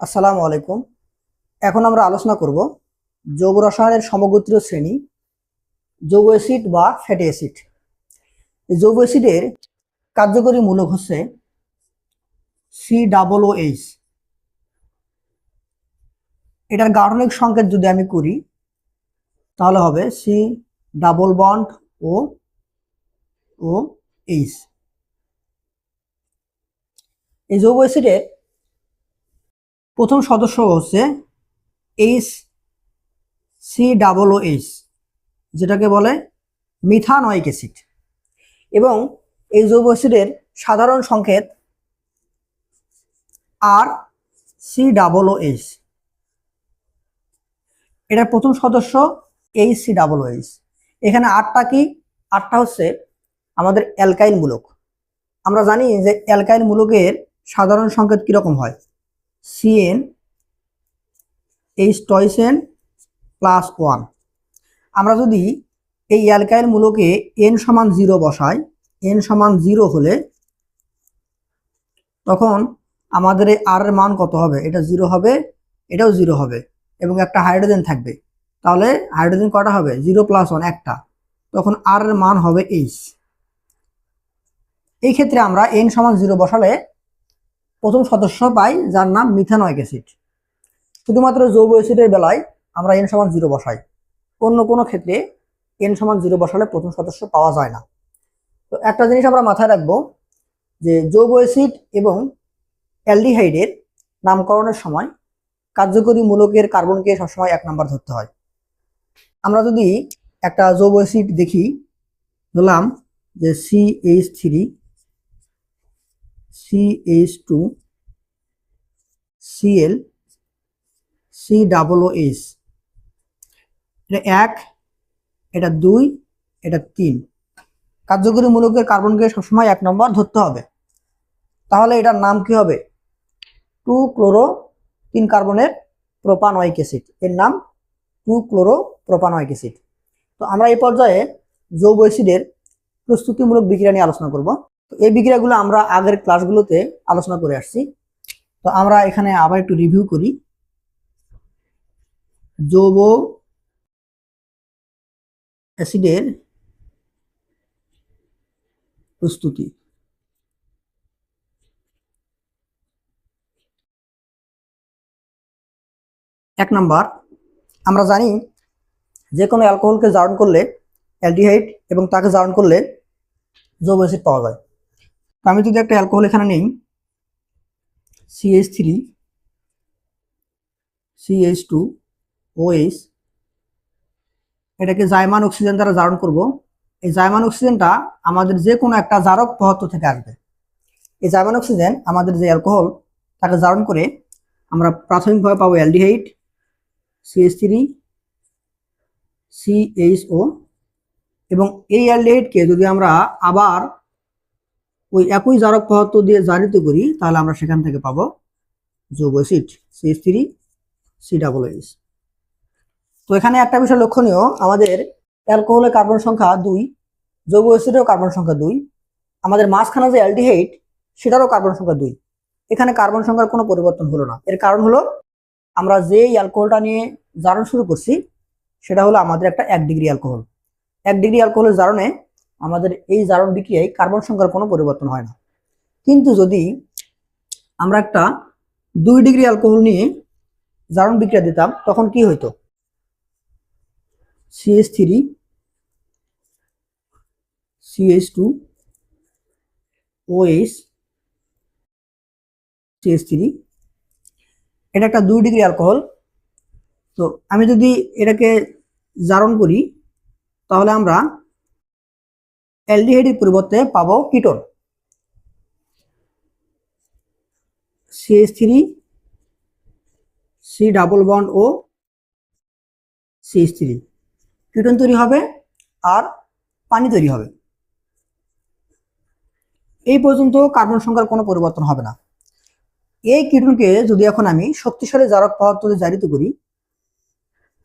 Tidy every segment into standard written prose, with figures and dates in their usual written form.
আসসালামু আলাইকুম। এখন আমরা আলোচনা করব যৌগ রসায়নের সমগোত্রীয় শ্রেণী, যৌগ অ্যাসিড বা ফ্যাটি অ্যাসিড। এই যৌগ অ্যাসিডের কার্যকরী মূলক হচ্ছে COOH। এটার গাঠনিক সংকেত যদি আমি করি তাহলে হবে C ডাবল বন্ড ও H। এই যৌগ অ্যাসিডের প্রথম সদস্য হচ্ছে HCOOH, যেটাকে বলে মিথানোয়িক অ্যাসিড। এবং এই যৌগ অ্যাসিডের সাধারণ সংকেত RCOOH। এটার প্রথম সদস্য HCOOH। এখানে আটটা কি? আটটা হচ্ছে আমাদের অ্যালকাইল মূলক। আমরা জানি যে অ্যালকাইল মূলকের সাধারণ সংকেত কিরকম হয়, CN H টয়েস N প্লাস 1। আমরা যদি এই অ্যালকাইল মূলকে n সমান 0 বসাই, n সমান 0 হলে তখন আমাদের এই আর এর মান কত হবে? এটা 0 হবে, এটাও 0 হবে, এবং একটা হাইড্রোজেন থাকবে। তাহলে হাইড্রোজেন কটা হবে? 0 প্লাস 1 একটা। তখন আর এর মান হবে H। এই ক্ষেত্রে আমরা n সমান 0 বসালে প্রথম সদস্য পাই, যার নাম মিথানোয়িক অ্যাসিড। শুধুমাত্র যৌগ অ্যাসিডের বেলায় আমরা n সমান 0 বসাই, অন্য কোনো ক্ষেত্রে n সমান 0 বসালে প্রথম সদস্য পাওয়া যায় না। তো একটা জিনিস আমরা মাথায় রাখবো যে যৌগ অ্যাসিড এবং অ্যালডিহাইডের নামকরণের সময় কার্যকরী মূলকের কার্বনকে সবসময় 1 নাম্বার ধরতে হয়। আমরা যদি একটা যৌগ অ্যাসিড দেখি, ধরলাম যে CH3 CH2 Cl COOH, এটা 1, এটা 2, এটা 3। কার্যকরী মূলকের কার্বনকে সবসময় 1 নম্বর ধরতে হবে। তাহলে এটার নাম কি হবে? 2 ক্লোরো 3 কার্বনের প্রোপানয়িক অ্যাসিড। এর নাম 2 ক্লোরো প্রোপানয়িক অ্যাসিড। তো আমরা এই পর্যায়ে যৌগ অ্যাসিডের প্রস্তুতিমূলক বিক্রিয়া নিয়ে আলোচনা করব। তো এই বিক্রিয়াগুলো আমরা আগের ক্লাসগুলোতে আলোচনা করে আসছি। তো আমরা এখানে আবার একটু রিভিউ করি। যৌগ অ্যাসিডের প্রস্তুতি। 1 নাম্বার, আমরা জানি যে কোনো অ্যালকোহলকে জারণ করলে অ্যালডিহাইড এবং তাকে জারণ করলে যৌগ অ্যাসিড পাওয়া যায়। তো আমি যদি একটা অ্যালকোহল এখানে নেই, CH3 CH2OH, এটাকে জাইমান অক্সিজেন দ্বারা জারণ করব। এই জাইমান অক্সিজেনটা আমাদের যে কোনো একটা জারক পদার্থ থেকে আসবে। এই জাইমান অক্সিজেন আমাদের যে অ্যালকোহল তাকে জারণ করে আমরা প্রাথমিকভাবে পাবো অ্যালডিহাইড CH3 CHO, এবং এই অ্যালডিহাইডকে যদি আমরা আবার ওই একই জারক পদার্থ দিয়ে জারিত করি তাহলে আমরা সেখান থেকে পাবো যৌগ অ্যাসিড CH3 COOH। তো এখানে একটা বিষয় লক্ষণীয়, আমাদের অ্যালকোহলের কার্বন সংখ্যা 2, যৌগ অ্যাসিডেরও কার্বন সংখ্যা 2, আমাদের মাঝখানে যে অ্যালডিহাইড সেটারও কার্বন সংখ্যা 2। এখানে কার্বন সংখ্যার কোনো পরিবর্তন হলো না। এর কারণ হলো আমরা যে অ্যালকোহলটা নিয়ে জারণ শুরু করছি সেটা হলো আমাদের একটা 1 ডিগ্রি অ্যালকোহল। 1 ডিগ্রি অ্যালকোহলের জারণে আমাদের এই জারণ বিক্রিয়ায় কার্বন সংখ্যার কোনো পরিবর্তন হয় না। কিন্তু যদি আমরা একটা 2 ডিগ্রি অ্যালকোহল নিয়ে জারণ বিক্রিয়া দিতাম তখন কি হইতো? CH3 CH2OH CH3, এটা একটা 2 ডিগ্রি অ্যালকোহল। তো আমি যদি এটাকে জারণ করি তাহলে আমরা অ্যালডিহাইডের পরিবর্তে পাবো ketone CH3 C double bond ও CH3, কিটোন তৈরি হবে আর পানি তৈরি হবে। এই পর্যন্ত কার্বন সংখ্যার কোনো পরিবর্তন হবে না। এই কিটোনকে যদি এখন আমি শক্তিশালী জারক পদার্থ জারিত করি,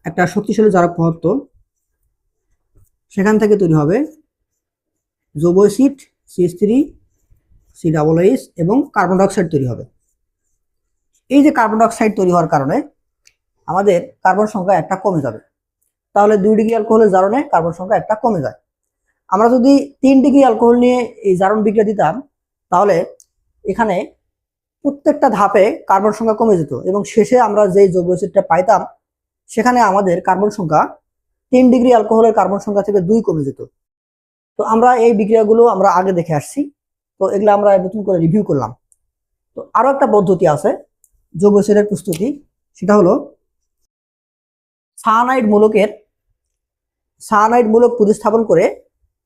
একটা শক্তিশালী জারক পদার্থ, সেখান থেকে তৈরি হবে যৌগ অ্যাসিড CH3 COOH এবং কার্বন ডাইঅক্সাইড তৈরি হবে। এই যে কার্বন ডাইঅক্সাইড তৈরি হওয়ার কারণে আমাদের কার্বন সংখ্যা একটা কমে যাবে। তাহলে 2 ডিগ্রি অ্যালকোহলের জারণে কার্বন সংখ্যা একটা কমে যায়। আমরা যদি 3 ডিগ্রি অ্যালকোহল নিয়ে এই জারণ বিক্রিয়া দিতাম, তাহলে এখানে প্রত্যেকটা ধাপে কার্বন সংখ্যা কমে যেত এবং শেষে আমরা যে যৌগ অ্যাসিডটা পাইতাম সেখানে আমাদের কার্বন সংখ্যা 3 ডিগ্রি অ্যালকোহলের কার্বন সংখ্যা থেকে 2 কমে যেত। তো আমরা এই বিক্রিয়াগুলো আমরা আগে দেখে আসছি, তো এগুলো আমরা নতুন করে রিভিউ করলাম। তো আরো একটা পদ্ধতি আছে যৌগ অ্যাসিডের প্রস্তুতি, সেটা হলো সায়ানাইড মূলক প্রতিস্থাপন করে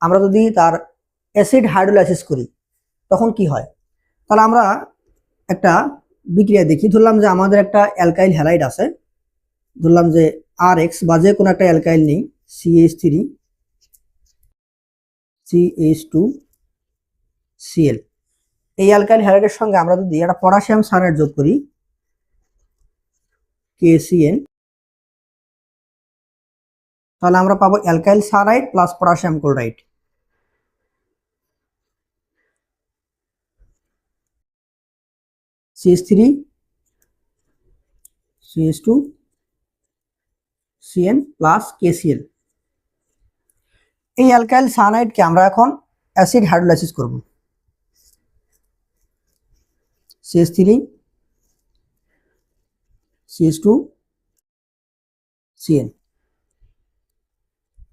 আমরা যদি তার অ্যাসিড হাইড্রোলাইসিস করি তখন কি হয়। তাহলে আমরা একটা বিক্রিয়া দেখি। ধরলাম যে আমাদের একটা অ্যালকাইল হ্যালাইড আছে, ধরলাম যে RX বা যে কোনো একটা অ্যালকাইল নেই, CH3 CH2Cl। এই অ্যালকাইল হ্যালাইডের সঙ্গে আমরা যদি একটা পটাশিয়াম সায়ানাইড যোগ করি KCN, তাহলে আমরা পাবো alkyl cyanide plus potassium chloride. CH3 CH2CN plus KCl। এই অ্যালকাইল সায়ানাইডকে আমরা এখন অ্যাসিড হাইড্রোলাইসিস করব। CH3 CH2CN।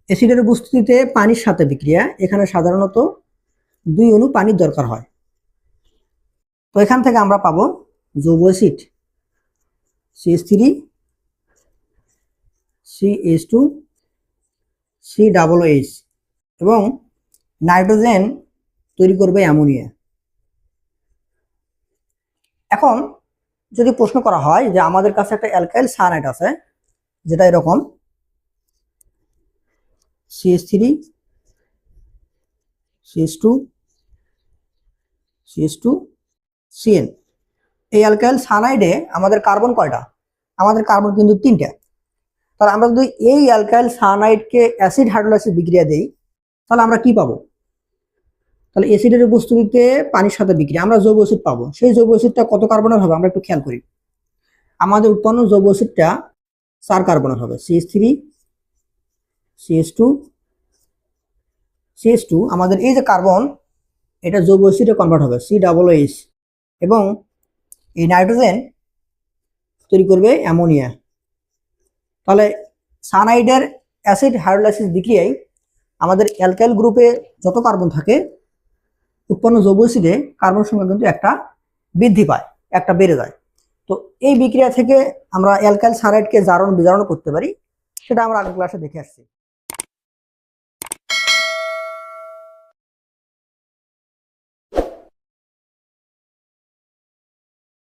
অ্যাসিডের উপস্থিতিতে পানির সাথে বিক্রিয়া, এখানে সাধারণত 2 অণু পানির দরকার হয়। তো এখান থেকে আমরা পাবো যৌগ অ্যাসিড CH3 CH2 COOH এবং নাইট্রোজেন তৈরি করবে অ্যামোনিয়া। এখন যদি প্রশ্ন করা হয় যে আমাদের কাছে একটা অ্যালকাইল সায়ানাইড আছে যেটা এরকম CH3 CH2 CN। এই অ্যালকাইল সায়ানাইডে আমাদের কার্বন কয়টা? আমাদের কার্বন কিন্তু 3টা। তাহলে আমরা যদি এই অ্যালকাইল সায়ানাইডকে অ্যাসিড হাইড্রোলাইসিস বিক্রিয়া দেই তাহলে আমরা কি পাবো? তাহলে অ্যাসিডের উপস্থিতিতে পানির সাথে বিক্রিয়া আমরা যৌগ অ্যাসিড পাবো। সেই যৌগ অ্যাসিডটা কত কার্বনের হবে আমরা একটু খেয়াল করি। আমাদের উৎপন্ন যৌগ অ্যাসিডটা 4 কার্বনের হবে। CH3 CH2 আমাদের এই যে কার্বন, এটা যৌগ অ্যাসিডে কনভার্ট হবে COOH এবং এই নাইট্রোজেন তৈরি করবে অ্যামোনিয়া। তাহলে সায়ানাইডের অ্যাসিড হাইড্রোলাইসিস বিক্রিয়ায় আমাদের অ্যালকাইল গ্রুপে যত কার্বন থাকে উৎপন্ন যৌগ অ্যাসিডে কার্বন সংখ্যা কিন্তু একটা বৃদ্ধি পায়, একটা বেড়ে যায়। তো এই বিক্রিয়া থেকে আমরা অ্যালকাইল সায়ানাইডকে জারণ বিজারণ করতে পারি, সেটা আমরা আগের ক্লাসে দেখে আসছি।